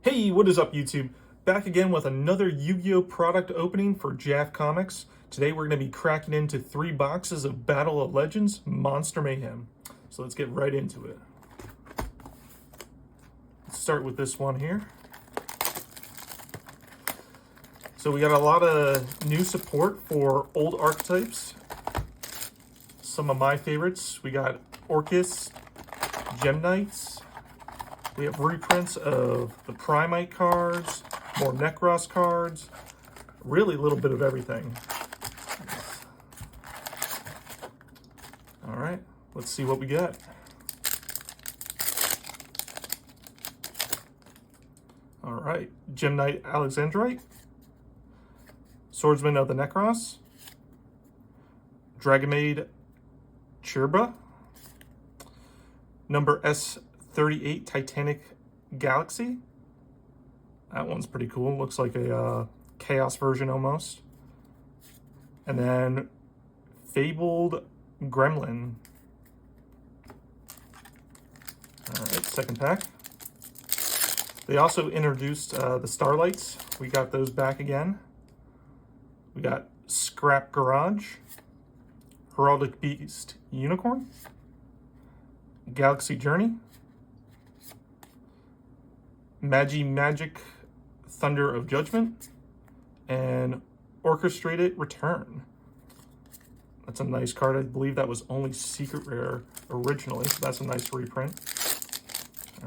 Hey, what is up YouTube? Back again with another Yu-Gi-Oh product opening for JAF Comics. Today we're going to be cracking into 3 boxes of Battle of Legends Monster Mayhem. So let's get right into it. Let's start with this one here. So we got a lot of new support for old archetypes. Some of my favorites. We got Orcus, Gem Knights. We have reprints of the Primite cards, more Necros cards, really a little bit of everything. All right, let's see what we got. All right, Gem Knight Alexandrite, Swordsman of the Necros, Dragonmaid Chirba, number S38 Titanic Galaxy. That one's pretty cool. Looks like a Chaos version almost. And then Fabled Gremlin. All right, second pack. They also introduced the Starlights. We got those back again. We got Scrap Garage, Heraldic Beast Unicorn, Galaxy Journey, Magic Thunder of Judgment, and Orchestrated Return. That's a nice card. I believe that was only secret rare originally, so that's a nice reprint.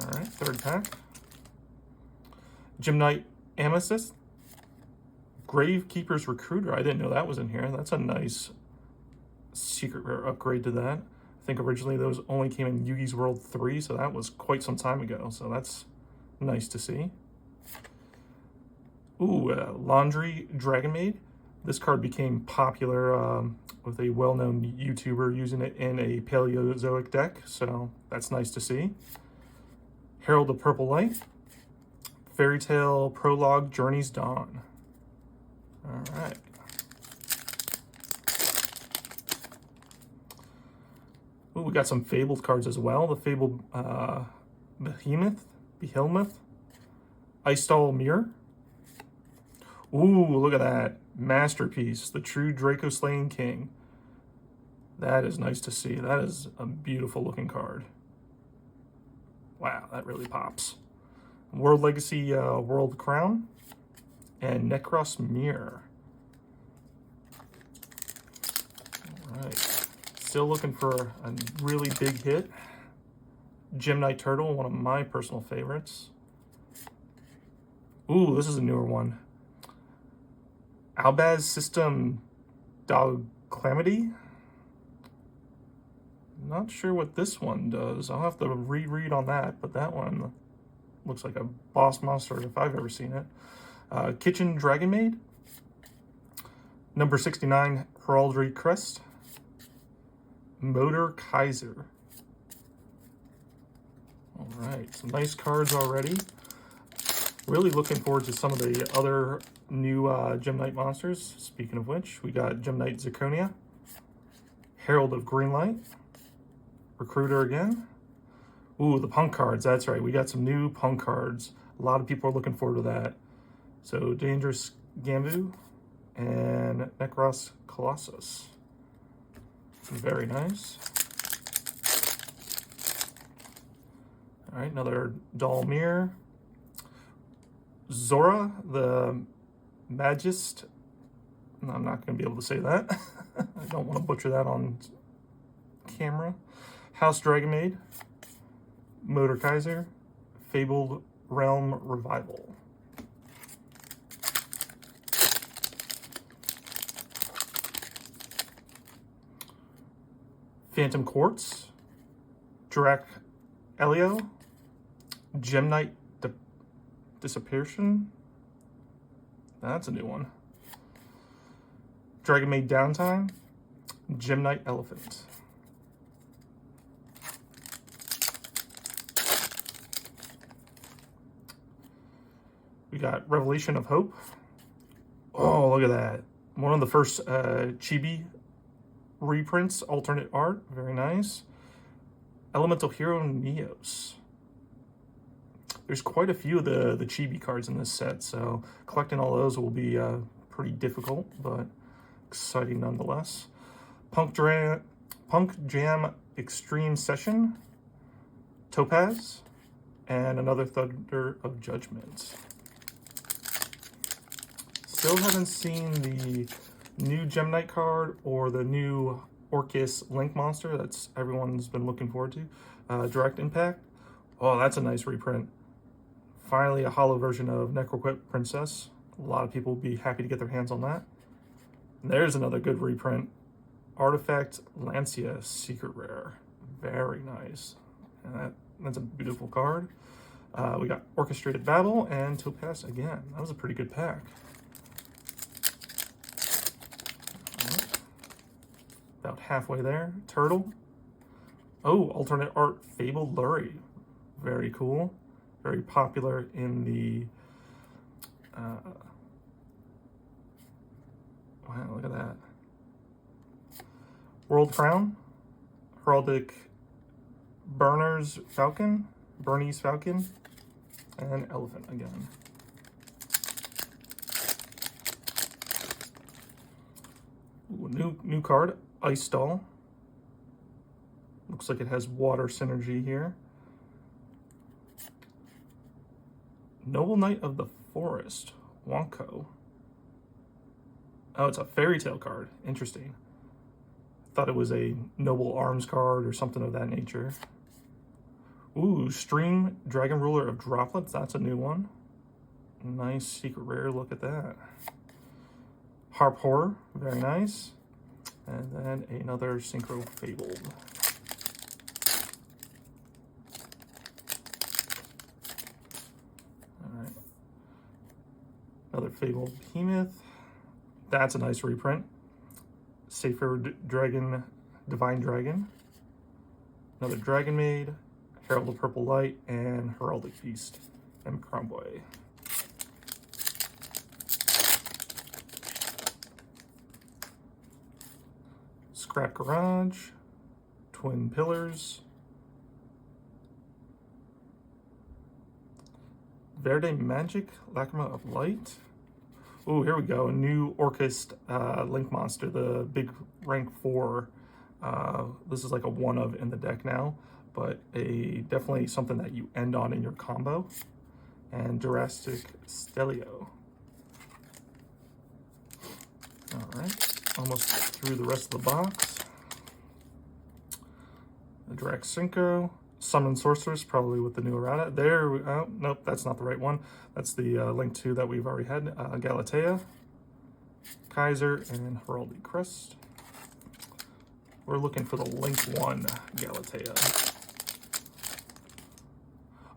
All right, third pack. Gem Knight Amethyst, Gravekeeper's Recruiter. I didn't know that was in here. That's a nice secret rare upgrade to that. I think originally those only came in Yugi's World 3, so that was quite some time ago. So that's nice to see. Ooh, Laundry Dragonmaid. This card became popular with a well-known YouTuber using it in a Paleozoic deck, so that's nice to see. Herald of Purple Light, Fairy Tale Prologue Journey's Dawn. All right. Ooh, we got some Fabled cards as well. The Fabled Behemoth, Icestall Mirror. Ooh, look at that. Masterpiece, the true Draco Slaying King. That is nice to see. That is a beautiful looking card. Wow, that really pops. World Legacy World Crown and Necros Mirror. All right. Still looking for a really big hit. Gem Knight Turtle, one of my personal favorites. Ooh, this is a newer one. Albaz System Dog Calamity. Not sure what this one does. I'll have to reread on that, but that one looks like a boss monster if I've ever seen it. Kitchen Dragonmaid. Number 69 Heraldry Crest. Motor Kaiser. All right, some nice cards already. Really looking forward to some of the other new Gem Knight monsters. Speaking of which, we got Gem Knight Zirconia, Herald of Greenlight, Recruiter again. Ooh, the Punk cards, that's right. We got some new Punk cards. A lot of people are looking forward to that. So, Dangerous Gambu and Necros Colossus. Very nice. All right, another Dalmir. Zora, the Magist. No, I'm not going to be able to say that. I don't want to butcher that on camera. House Dragonmaid, Motor Kaiser, Fabled Realm Revival. Phantom Quartz, Drac Elio, Gem Knight Disappeartion. That's a new one. Dragonmaid Downtime, Gem Knight Elephant. We got Revelation of Hope. Oh, look at that. One of the first chibi reprints, alternate art. Very nice. Elemental Hero Neos. There's quite a few of the chibi cards in this set, so collecting all those will be pretty difficult, but exciting nonetheless. Punk Jam Extreme Session, Topaz, and another Thunder of Judgment. Still haven't seen the new Gem Knight card or the new Orcus Link Monster that's everyone's been looking forward to. Direct Impact. Oh, that's a nice reprint. Finally, a holo version of Necroquip Princess. A lot of people will be happy to get their hands on that. And there's another good reprint. Artifact Lancia Secret Rare. Very nice. And that's a beautiful card. We got Orchestrated Battle and Topaz again. That was a pretty good pack. About halfway there. Turtle. Oh, alternate art Fabled Lurie. Very cool. Very popular in the... wow, look at that. World Crown. Heraldic Bernie's Falcon. And Elephant again. Ooh, new card. Ice Doll. Looks like it has water synergy here. Noble Knight of the Forest, Wonko. Oh, it's a fairy tale card. Interesting. Thought it was a Noble Arms card or something of that nature. Ooh, Stream Dragon Ruler of Droplets. That's a new one. Nice secret rare. Look at that. Harp Horror. Very nice. And then another Synchro Fabled. Alright. Another Fabled Behemoth. That's a nice reprint. Safer Dragon, Divine Dragon. Another Dragon Maid. Herald of Purple Light, and Heraldic Beast, and Cromboy. Scrap Garage, Twin Pillars, Verde Magic, Lacrima of Light. Oh, here we go, a new Orcus Link Monster, the big rank 4. This is like a one of in the deck now, but definitely something that you end on in your combo. And Jurassic Stelio. All right, almost through the rest of the box. The Direct Synchro, Summon Sorceress, probably with the new errata. There, oh, nope, that's not the right one. That's the Link 2 that we've already had. Galatea, Kaiser, and Heraldic Crest. We're looking for the Link 1 Galatea.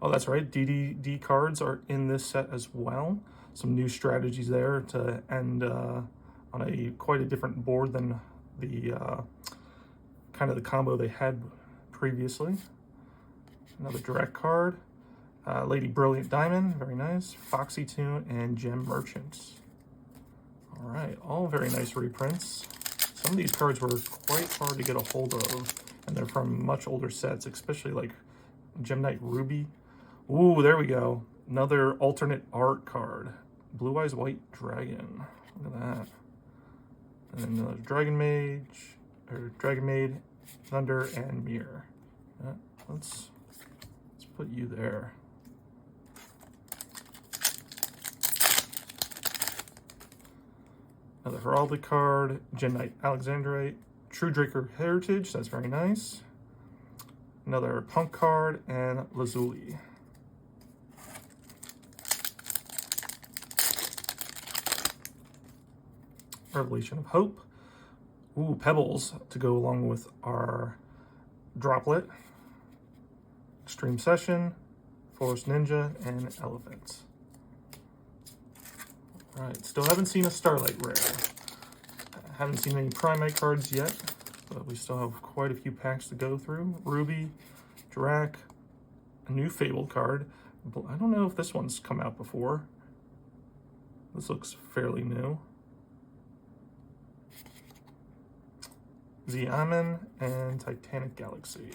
Oh, that's right. DDD cards are in this set as well. Some new strategies there to end on quite a different board than the kind of the combo they had previously. Another direct card. Lady Brilliant Diamond, very nice. Foxy Tune and Gem Merchants. All right, all very nice reprints. Some of these cards were quite hard to get a hold of, and they're from much older sets, especially like Gem Knight Ruby. Ooh, there we go. Another alternate art card. Blue Eyes White Dragon. Look at that. And then another Dragon Maid, Thunder, and Mirror. Let's put you there. Another Heraldic card, Gem Knight Alexandrite, True Draker Heritage, that's very nice. Another Punk card, and Lazuli. Revelation of Hope. Ooh, Pebbles to go along with our Droplet. Extreme Session, Forest Ninja, and Elephant. All right, still haven't seen a Starlight Rare. Haven't seen any Primate cards yet, but we still have quite a few packs to go through. Ruby, Drac, a new Fabled card. I don't know if this one's come out before. This looks fairly new. Xiamen and Titanic Galaxy.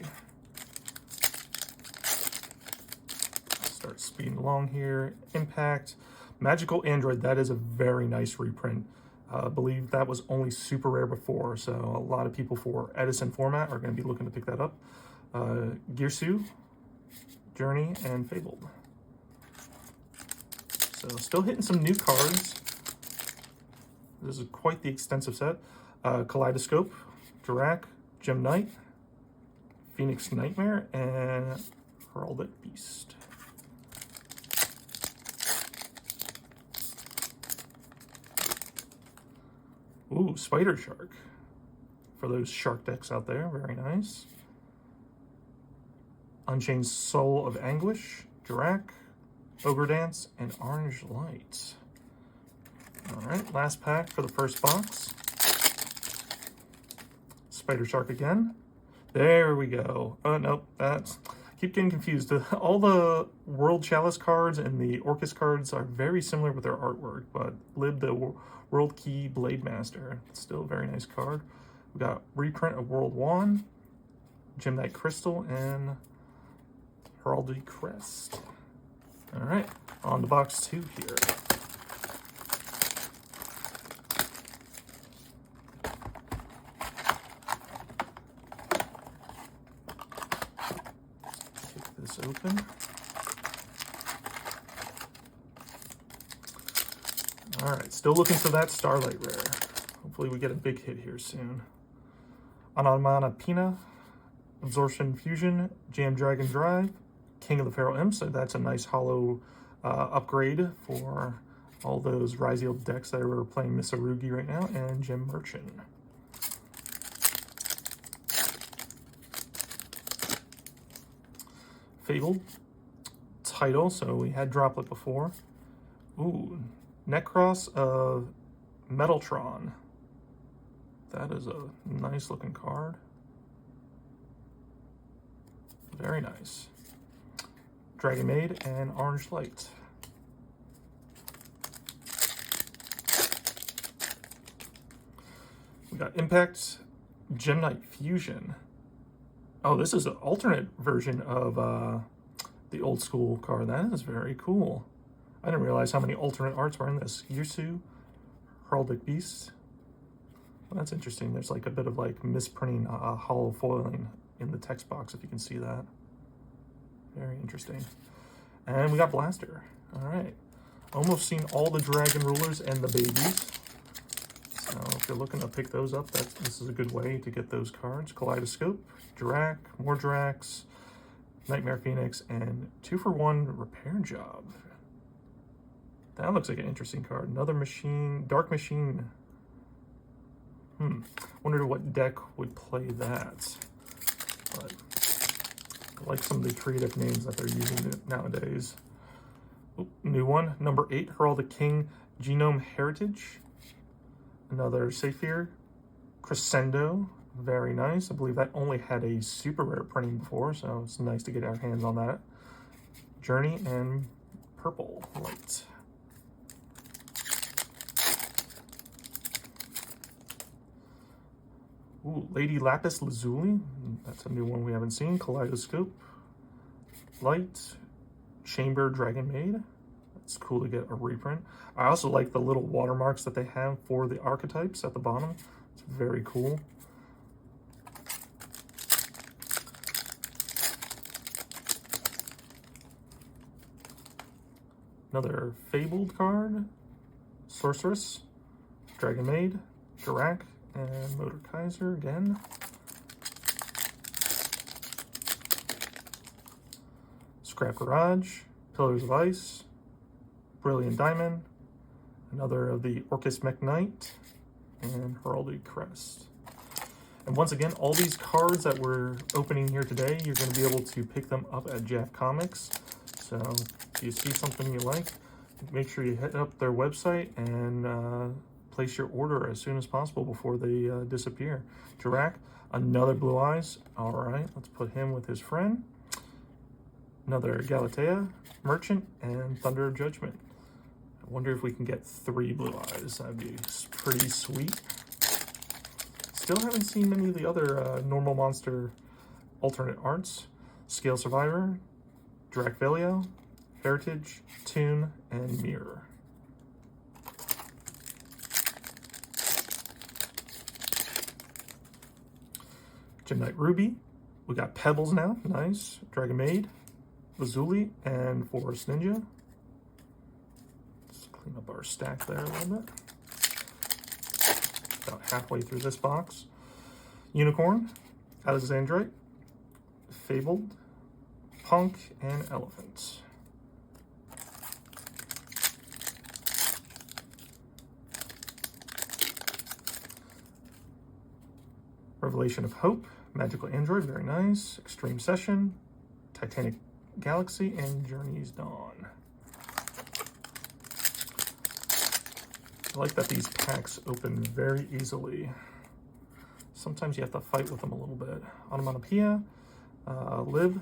start speeding along here. Impact. Magical Android, that is a very nice reprint. I believe that was only super rare before, so a lot of people for Edison format are going to be looking to pick that up. Yugioh, Journey, and Fabled. So still hitting some new cards. This is quite the extensive set. Kaleidoscope, Dirac, Gem Knight, Phoenix Nightmare, and Heraldic Beast. Ooh, Spider Shark. For those shark decks out there, very nice. Unchained Soul of Anguish, Dirac, Ogre Dance, and Orange Light. Alright, last pack for the first box. Spider Shark again. There we go. Nope, that's... Keep getting confused. All the World Chalice cards and the Orcus cards are very similar with their artwork, but Lib, the World Key Blade Master, still a very nice card. We got reprint of World 1, Gem Knight Crystal, and Heraldry Crest. Alright, on to box 2 here. This open. All right, still looking for that Starlight rare. Hopefully we get a big hit here soon. Onomatopoeia, Absorption Fusion, Jam Dragon Drive, King of the Feral Imps. So that's a nice hollow upgrade for all those Ryziel decks that are playing Misarugi right now, and Gem Merchant. Fabled Title, so we had Droplet before. Ooh, Necros of Metaltron. That is a nice looking card. Very nice. Dragon Maid and Orange Light. We got Impact Gem Knight Fusion. Oh, this is an alternate version of the old school card. That is very cool. I didn't realize how many alternate arts were in this. Yugioh, Heraldic Beast. Well, that's interesting. There's like a bit of like misprinting, hollow foiling in the text box, if you can see that. Very interesting. And we got Blaster. All right. Almost seen all the Dragon Rulers and the babies. So if you're looking to pick those up, this is a good way to get those cards. Kaleidoscope, Dirac, more Diracs, Nightmare Phoenix, and 2-for-1 Repair Job. That looks like an interesting card. Another machine, Dark Machine. Wonder what deck would play that. But I like some of the creative names that they're using nowadays. Oop, new one, number 8, Heraldic King, Genome Heritage. Another Saphir, Crescendo, very nice. I believe that only had a super rare printing before, so it's nice to get our hands on that. Journey and Purple Light. Ooh, Lady Lapis Lazuli, that's a new one we haven't seen. Kaleidoscope, Light, Chamber Dragon Maid. It's cool to get a reprint. I also like the little watermarks that they have for the archetypes at the bottom. It's very cool. Another Fabled card, Sorceress, Dragon Maid, Dirac, and Motor Kaiser again. Scrap Garage, Pillars of Ice, Brilliant Diamond, another of the Orcus Mech Knight, and Heraldry Crest. And once again, all these cards that we're opening here today, you're going to be able to pick them up at Jack Comics. So if you see something you like, make sure you hit up their website and place your order as soon as possible before they disappear. Dirac, another Blue Eyes. All right, let's put him with his friend. Another Galatea, Merchant, and Thunder of Judgment. I wonder if we can get 3 Blue Eyes. That'd be pretty sweet. Still haven't seen any of the other normal monster alternate arts. Scale Survivor, Dracvelio, Heritage, Tune, and Mirror. Gem Knight Ruby. We got Pebbles now, nice. Dragon Maid, Lazuli, and Forest Ninja. Let's clean up our stack there a little bit. About halfway through this box. Unicorn, Alexandrite, Fabled, Punk, and Elephant. Revelation of Hope, Magical Android, very nice. Extreme Session, Titanic Galaxy, and Journey's Dawn. I like that these packs open very easily. Sometimes you have to fight with them a little bit. Onomatopoeia, Lib,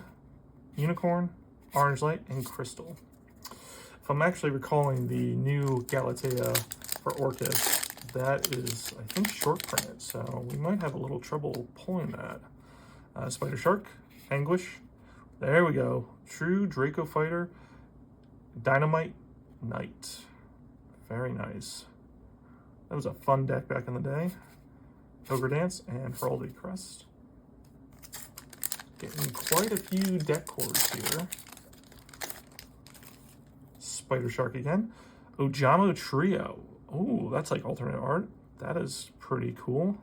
Unicorn, Orange Light, and Crystal. If I'm actually recalling the new Galatea for Orcus, that is, I think, short printed, so we might have a little trouble pulling that. Spider Shark, Anguish, there we go. True Draco Fighter, Dynamite Knight. Very nice. That was a fun deck back in the day. Ogre Dance and Heraldry Crest. Getting quite a few deck cores here. Spider Shark again. Ojamo Trio. Oh, that's like alternate art. That is pretty cool.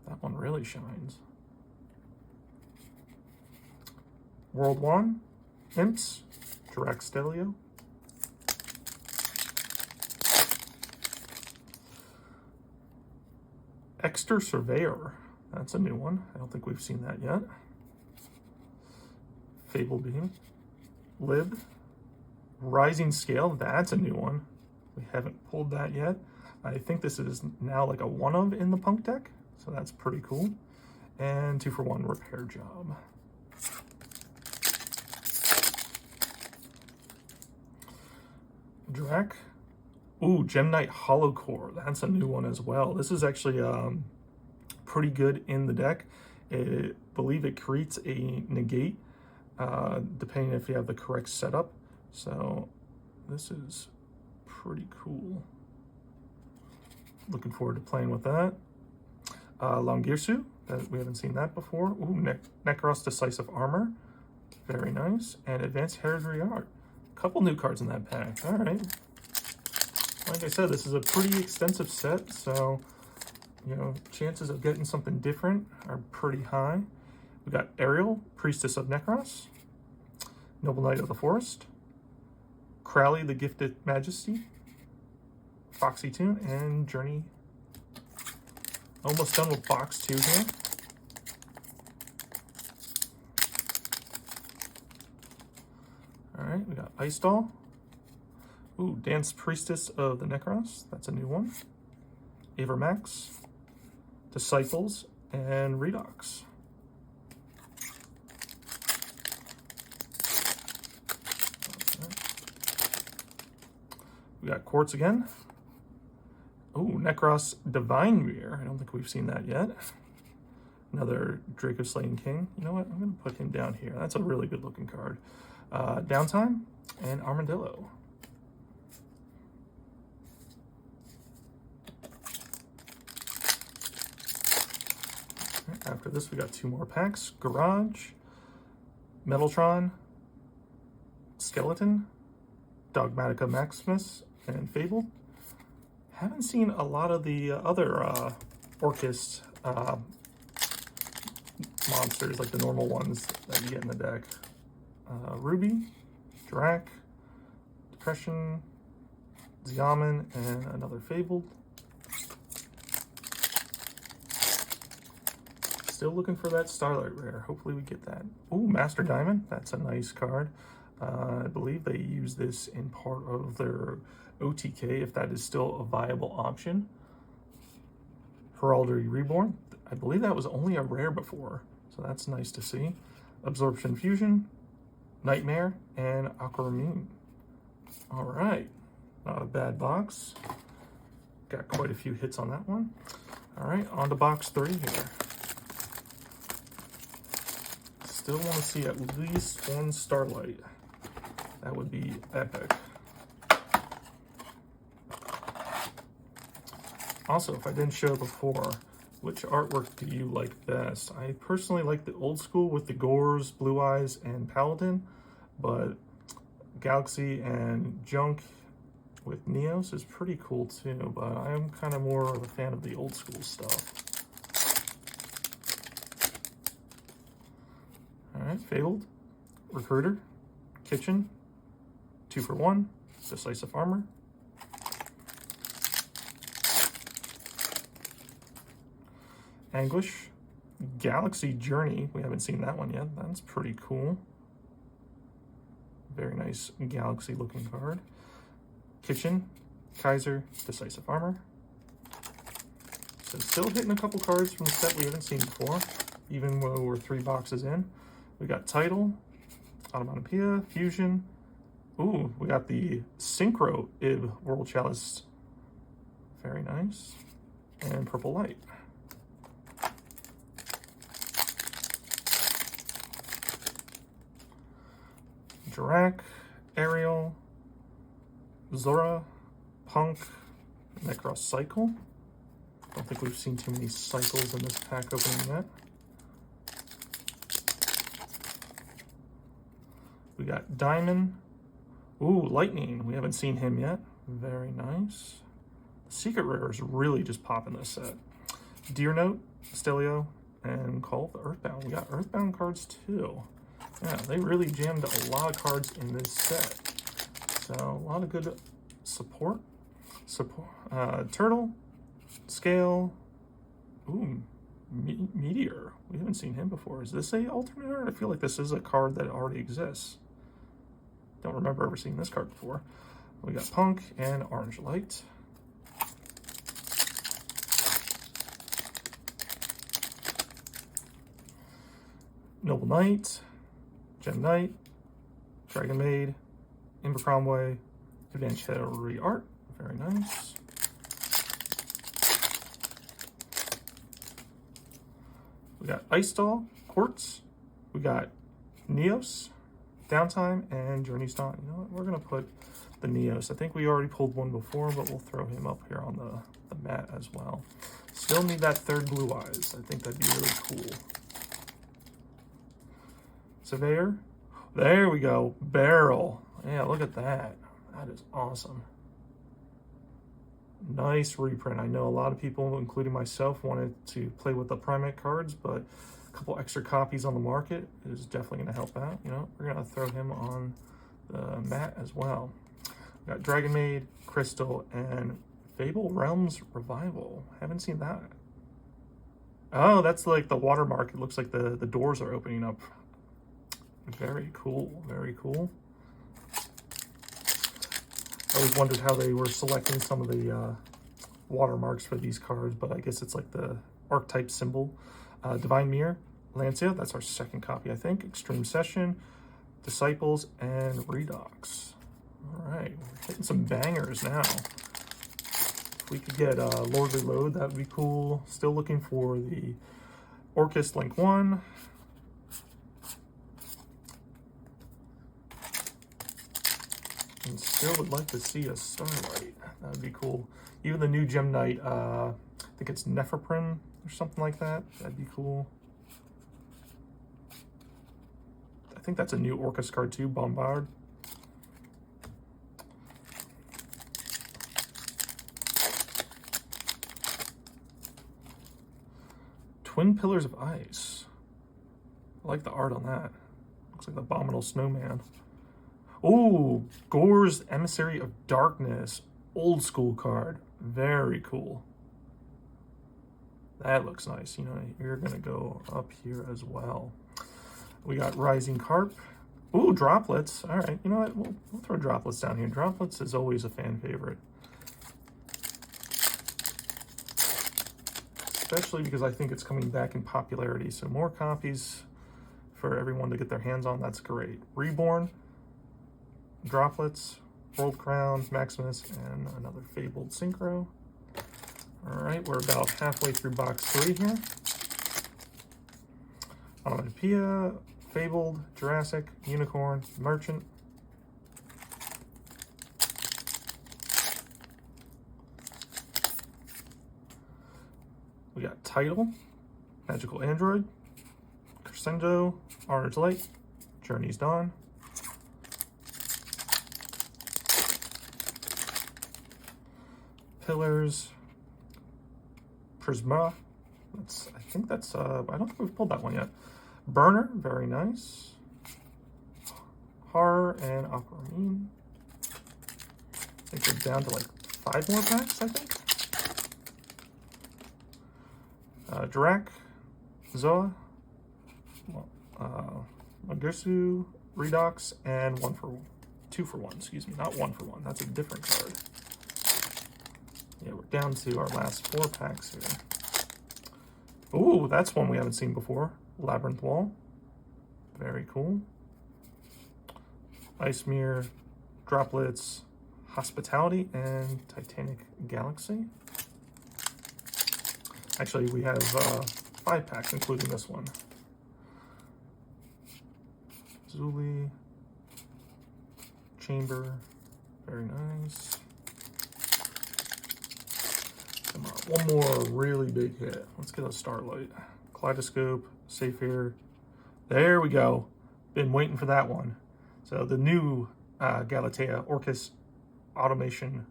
That one really shines. World 1, Imps, Draxtelio. Exter Surveyor. That's a new one. I don't think we've seen that yet. Fable Beam. Lib. Rising Scale. That's a new one. We haven't pulled that yet. I think this is now like a one of in the Punk deck, so that's pretty cool. And 2-for-1 Repair Job. Drac. Ooh, Gem Knight Hollow Core. That's a new one as well. This is actually pretty good in the deck. I believe it creates a negate, depending if you have the correct setup. So this is pretty cool. Looking forward to playing with that. Longirsu, we haven't seen that before. Ooh, Necros Decisive Armor. Very nice. And Advanced Heraldry Art. Couple new cards in that pack. All right. Like I said, this is a pretty extensive set, so, you know, chances of getting something different are pretty high. We got Ariel, Priestess of Necros, Noble Knight of the Forest, Crowley, the Gifted Majesty, Foxy Tune, and Journey. Almost done with box 2 here. All right, we got Ice Doll. Ooh, Dance Priestess of the Necros. That's a new one. Avermax, Disciples, and Redox. Okay. We got Quartz again. Ooh, Necros Divine Mirror. I don't think we've seen that yet. Another Draco Slaying King. You know what? I'm going to put him down here. That's a really good looking card. Downtime and Armadillo. After this, we got 2 more packs. Garage, Metaltron, Skeleton, Dogmatica Maximus, and Fable. Haven't seen a lot of the other Orcus monsters, like the normal ones that you get in the deck. Ruby, Drac, Depression, Xiamen, and another Fabled. Still looking for that Starlight Rare. Hopefully we get that. Ooh, Master Diamond. That's a nice card. I believe they use this in part of their OTK, if that is still a viable option. Heraldry Reborn. I believe that was only a rare before, so that's nice to see. Absorption Fusion, Nightmare, and Aquamarine. All right, not a bad box. Got quite a few hits on that one. All right, on to box 3 here. Still want to see at least one Starlight. That would be epic. Also, if I didn't show before, which artwork do you like best? I personally like the old school with the Gores, Blue Eyes, and Paladin, but Galaxy and Junk with Neos is pretty cool too, but I am kind of more of a fan of the old school stuff. Alright, Fabled, Recruiter, Kitchen, 2 for 1, Decisive Armor, Anguish, Galaxy Journey. We haven't seen that one yet. That's pretty cool. Very nice Galaxy looking card. Kitchen, Kaiser, Decisive Armor. So still hitting a couple cards from the set we haven't seen before, even though we're 3 boxes in. We got Title, Automatopoeia, Fusion. Ooh, we got the Synchro Ib World Chalice. Very nice. And Purple Light. Dirac, Ariel, Zora, Punk, Necros Cycle. Don't think we've seen too many cycles in this pack opening yet. We got Diamond. Ooh, Lightning. We haven't seen him yet. Very nice. Secret Rare is really just popping this set. Deer Note, Stelio, and Call of the Earthbound. We got Earthbound cards too. Yeah, they really jammed a lot of cards in this set. So a lot of good support. Turtle, Scale. Ooh, Meteor. We haven't seen him before. Is this a alternate art? I feel like this is a card that already exists. Don't remember ever seeing this card before. We got Punk and Orange Light. Noble Knight, Gem Knight, Dragon Maid, Invercromway, Advanced Chivalry Art. Very nice. We got Ice Doll, Quartz. We got Neos, Downtime, and Journey's Dawn. You know what? We're going to put the Neos. I think we already pulled one before, but we'll throw him up here on the mat as well. Still need that third Blue Eyes. I think that'd be really cool. Surveyor. There we go. Barrel. Yeah, look at that. That is awesome. Nice reprint. I know a lot of people, including myself, wanted to play with the Primate cards, but a couple extra copies on the market is definitely going to help out. You know, we're going to throw him on the mat as well. We got Dragon Maid, Crystal, and Fable Realms Revival. Haven't seen that. Oh, that's like the watermark. It looks like the doors are opening up. Very cool. Very cool. I always wondered how they were selecting some of the watermarks for these cards, but I guess it's like the archetype symbol. Divine Mirror, Lancia, that's our second copy, I think. Extreme Session, Disciples, and Redox. All right, we're hitting some bangers now. If we could get Lordly Load, that would be cool. Still looking for the Orcus Link 1. And still would like to see a Starlight. That would be cool. Even the new Gem Knight, I think it's Nephroprim or something like that. That'd be cool. I think that's a new Orcus card too, Bombard. Twin Pillars of Ice. I like the art on that. Looks like the Abominable Snowman. Oh, Gore's Emissary of Darkness. Old school card. Very cool. That looks nice. You know, you're going to go up here as well. We got Rising Carp. Ooh, Droplets. All right, you know what? We'll throw Droplets down here. Droplets is always a fan favorite. Especially because I think it's coming back in popularity. So more copies for everyone to get their hands on. That's great. Reborn, Droplets, World Crown, Maximus, and another Fabled Synchro. All right, we're about halfway through box 3 here. Automatopoeia, Fabled, Jurassic, Unicorn, Merchant, We got Title, Magical Android, Crescendo, Orange Light, Journey's Dawn, Pillars, Prisma. I think that's I don't think we've pulled that one yet. Burner, very nice. Horror and Aquamarine. I think we're down to like 5 more packs, I think. Dirac, Zoa, Magusu, Redox, and 2 for 1, excuse me, not 1 for 1. That's a different card. Yeah, we're down to our last 4 packs here. Ooh, that's one we haven't seen before. Labyrinth Wall. Very cool. Ice Mirror, Droplets, Hospitality, and Titanic Galaxy. Actually, we have 5 packs, including this one. Zuli, Chamber, very nice. Come on, one more really big hit. Let's get a Starlight. Kaleidoscope, Safe Air. There we go. Been waiting for that one. So the new Galatea Orcus Automation.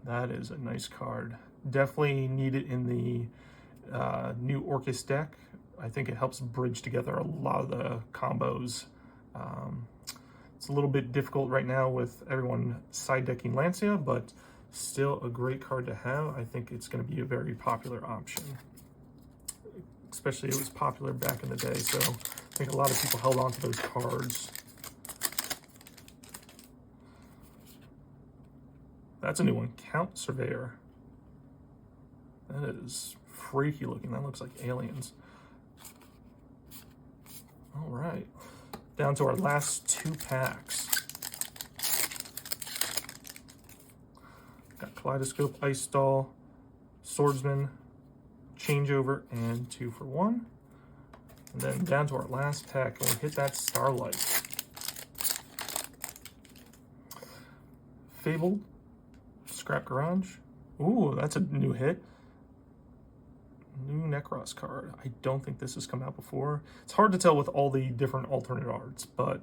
That is a nice card. Definitely need it in the new Orcus deck. I think it helps bridge together a lot of the combos. It's a little bit difficult right now with everyone side decking Lancia, but still a great card to have. I think it's going to be a very popular option. Especially it was popular back in the day, so I think a lot of people held on to those cards. That's a new one, Count Surveyor. That is freaky looking. That looks like aliens. All right, down to our last 2 packs. Got Kaleidoscope, Ice Doll, Swordsman, Changeover, and 2 for 1. And then down to our last pack, and we hit that Starlight. Fabled, Scrap Garage. Ooh, that's a new hit. New Necros card. I don't think this has come out before. It's hard to tell with all the different alternate arts, but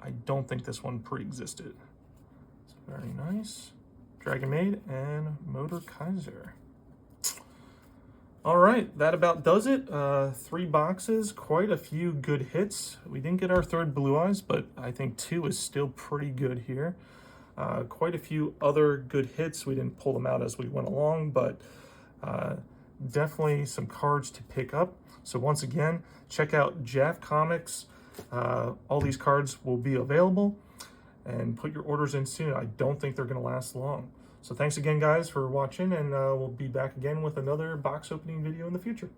I don't think this one pre-existed. It's very nice. Dragon Maid and Motor Kaiser. All right, that about does it. 3 boxes, quite a few good hits. We didn't get our 3rd Blue Eyes, but I think 2 is still pretty good here. Quite a few other good hits. We didn't pull them out as we went along, but definitely some cards to pick up. So once again, check out Jaff Comics. All these cards will be available, and put your orders in soon. I don't think they're going to last long. So thanks again, guys, for watching, and we'll be back again with another box opening video in the future.